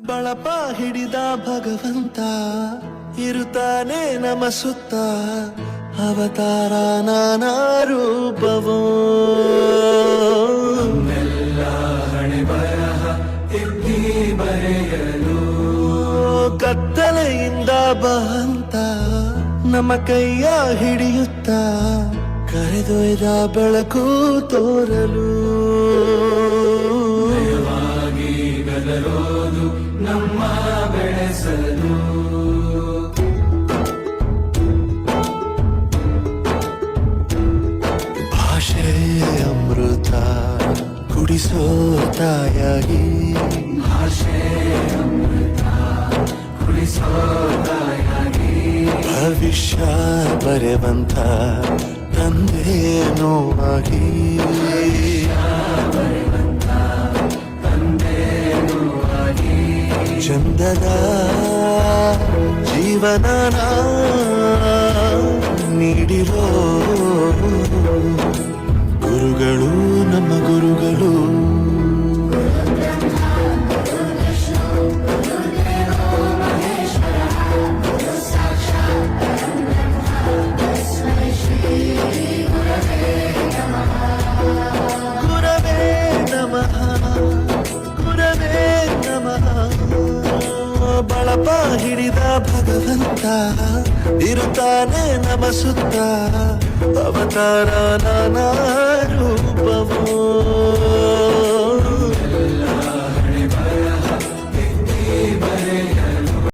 ಬಳಪ ಹಿಡಿದ ಭಗವಂತ ಇರುತ್ತಾನೆ ನಮ ಸುತ್ತ ಅವತಾರ ನಾನಾ ರೂಪವೋ ಎಲ್ಲ ಹಣೆ ಬರಹ ತಿದ್ದಿ ಬರೆಯಲು ಕತ್ತಲೆಯಿಂದ ಬಂತ ನಮ್ಮ ಕೈಯ ಹಿಡಿಯುತ್ತ ಕರೆದೊಯ್ದ ಬೆಳಕು ತೋರಲು ಭಯವಾಗಿ ಗದರೋದು ನಮ್ಮ ಬೆಳೆಸಲು ಭಾಷೆ ಅಮೃತ ಕುಡಿಸೋ ತಾಯಾಗಿ ಭಾಷೆ ಅಮೃತ ಕುಡಿಸೋ ತಾಯಾಗಿ ಭವಿಷ್ಯ ಬರೆವಂತ ತಂದೇನೋ ಆಗಿ ತಂದೇನೂ ಆಗಿ ಚಂದದ ಜೀವನನ ನೀಡಿರೋ ಗುರುಗಳು ನಮ್ಮ ಗುರುಗಳು ಗುರವೇ ನಮಃ ಗುರವೇ ನಮಃ ಬಳಪ ಹಿಡಿದ ಭಗವಂತ ಇರುತ್ತಾನೆ ನಮ ಸುತ್ತ ಅವತಾರ ನಾನಾ ರೂಪವೋ